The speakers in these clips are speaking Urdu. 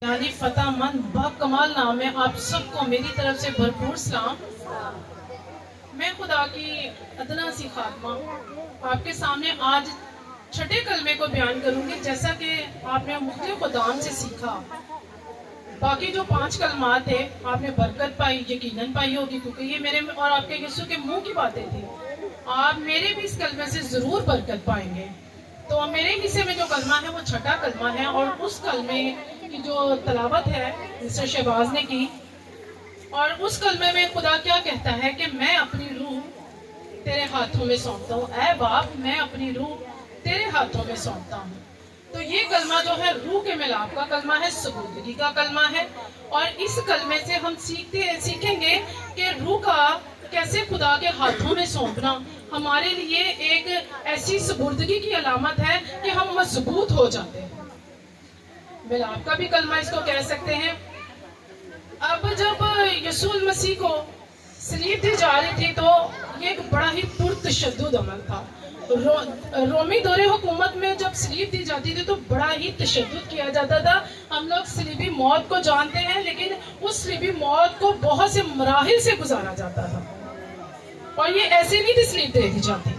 یعنی فتح مند باکمال نام ہے. آپ سب کو میری طرف سے بھرپور سلام. میں خدا کی ادنا سی خاتمہ آپ کے سامنے آج چھٹے کلمے کو بیان کروں گی، جیسا کہ آپ نے مختلف خدام سے سیکھا. باقی جو 5 کلمات ہیں آپ نے برکت پائی، یقیناً پائی ہوگی، کیونکہ یہ میرے اور آپ کے یسوع کے منہ کی باتیں تھی. آپ میرے بھی اس کلمے سے ضرور برکت پائیں گے. تو میرے حصے میں جو کلمہ ہے وہ چھٹا کلمہ ہے، اور اس کلمے کی جو تلاوت ہے مسٹر شہباز نے کی. اور اس کلمے میں خدا کیا کہتا ہے کہ میں اپنی روح تیرے ہاتھوں میں سونپتا ہوں. اے باپ، میں اپنی روح تیرے ہاتھوں میں سونپتا ہوں. تو یہ کلمہ جو ہے روح کے ملاپ کا کلمہ ہے، سبودگی کا کلمہ ہے. اور اس کلمے سے ہم سیکھیں گے کہ روح کا کیسے خدا کے ہاتھوں میں سونپنا ہمارے لیے ایک ایسی سبودگی کی علامت ہے کہ ہم مضبوط ہو جاتے ہیں. ملاپ کا بھی کلمہ اس کو کہہ سکتے ہیں. اب جب یسوع مسیح کو صلیب دی جا رہی تھی تو یہ ایک بڑا ہی پرتشدد عمل تھا. رومی دور حکومت میں جب صلیب دی جاتی تھی تو بڑا ہی تشدد کیا جاتا تھا. ہم لوگ صلیبی موت کو جانتے ہیں، لیکن اس صلیبی موت کو بہت سے مراحل سے گزارا جاتا تھا. اور یہ ایسے نہیں تھی صلیب دے دی جاتی،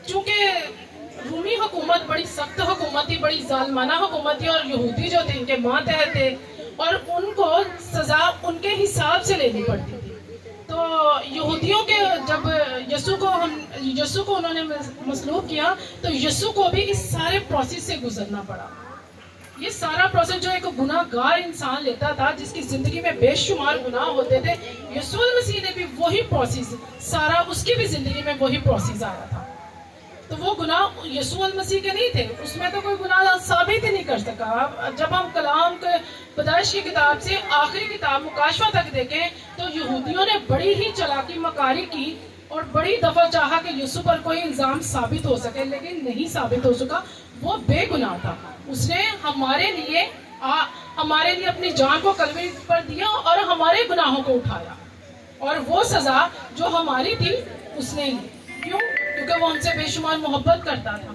چونکہ رومی حکومت بڑی سخت حکومت تھی، بڑی ظالمانہ حکومت تھی، اور یہودی جو تھے ان کے ماتحت تھے، اور ان کو سزا ان کے حساب سے لینی پڑتی تھی. تو یہودیوں کے جب یسوع کو انہوں نے مصلوب کیا تو یسوع کو بھی اس سارے پروسیس سے گزرنا پڑا. یہ سارا پروسیس جو ایک گناہ گار انسان لیتا تھا، جس کی زندگی میں بے شمار گناہ ہوتے تھے، یسوع مسیح نے بھی وہی پروسیس سارا، اس کی بھی زندگی میں وہی پروسیس آیا تھا. تو وہ گناہ یسوع مسیح کے نہیں تھے، اس میں تو کوئی گناہ ثابت ہی نہیں کر سکا. جب ہم کلام کے پیدائش کی کتاب سے آخری کتاب مکاشفہ تک دیکھیں تو یہودیوں نے بڑی ہی چلاکی مکاری کی اور بڑی دفعہ چاہا کہ یسوع پر کوئی الزام ثابت ہو سکے، لیکن نہیں ثابت ہو سکا. وہ بے گناہ تھا. اس نے ہمارے لیے اپنی جان کو کلوری پر دیا اور ہمارے گناہوں کو اٹھایا، اور وہ سزا جو ہماری تھی اس نے لی. کیوں؟ کیونکہ وہ ہم سے بے شمار محبت کرتا تھا.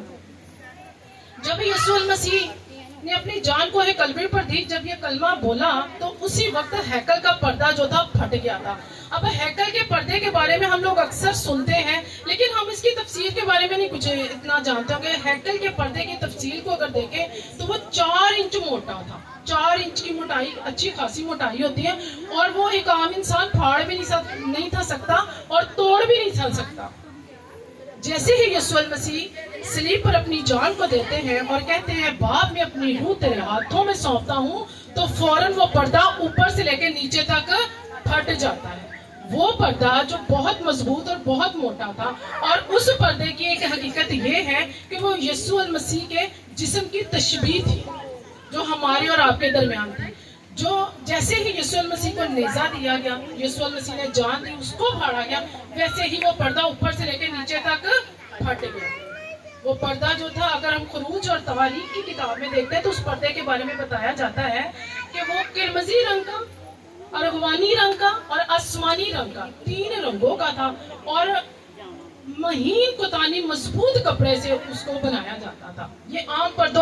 جب یسوع مسیح نے اپنی جان کو کلوری پر دی، جب یہ کلمہ بولا تو اسی وقت ہیکل کا پردہ جو تھا پھٹ گیا تھا. اب ہیکل کے پردے کے بارے میں ہم لوگ اکثر سنتے ہیں، لیکن ہم اس کی تفسیر کے بارے میں نہیں کچھ اتنا جانتے. کہ ہیکل کے پردے کی تفسیر کو اگر دیکھیں تو وہ 4 انچ موٹا تھا. 4 انچ کی موٹائی اچھی خاصی موٹائی ہوتی ہے، اور وہ ایک عام انسان پھاڑ بھی نہیں تھا سکتا اور توڑ بھی نہیں تھا سکتا. جیسے ہی یسوع مسیح صلیب پر اپنی جان کو دیتے ہیں اور کہتے ہیں باپ، میں اپنی روح تیرے ہاتھوں میں سونپتا ہوں، تو فوراً وہ پردہ اوپر سے لے کے نیچے تک پھٹ جاتا ہے. وہ پردہ جو بہت مضبوط اور بہت موٹا تھا، اور اس پردے کی ایک حقیقت یہ ہے کہ وہ یسوع مسیح کے جسم کی تشبیہ تھی جو ہمارے اور آپ کے درمیان تھی. جو جیسے ہی یسوع مسیح کو نیزہ دیا گیا، یسوع مسیح نے جان دی، اس کو پھاڑا گیا، ویسے ہی وہ پردہ اوپر سے لے کے نیچے تک پھٹ گیا. وہ پردہ جو تھا، اگر ہم خروج اور تواریخ کی کتاب میں دیکھتے ہیں تو اس پردے کے بارے میں بتایا جاتا ہے کہ وہ قرمزی رنگ کا، ارغوانی رنگ کا اور آسمانی رنگ کا، 3 رنگوں کا تھا، اور مہین کوتانی مضبوط کپڑے سے اس کو بنایا جاتا تھا. یہ عام پردوں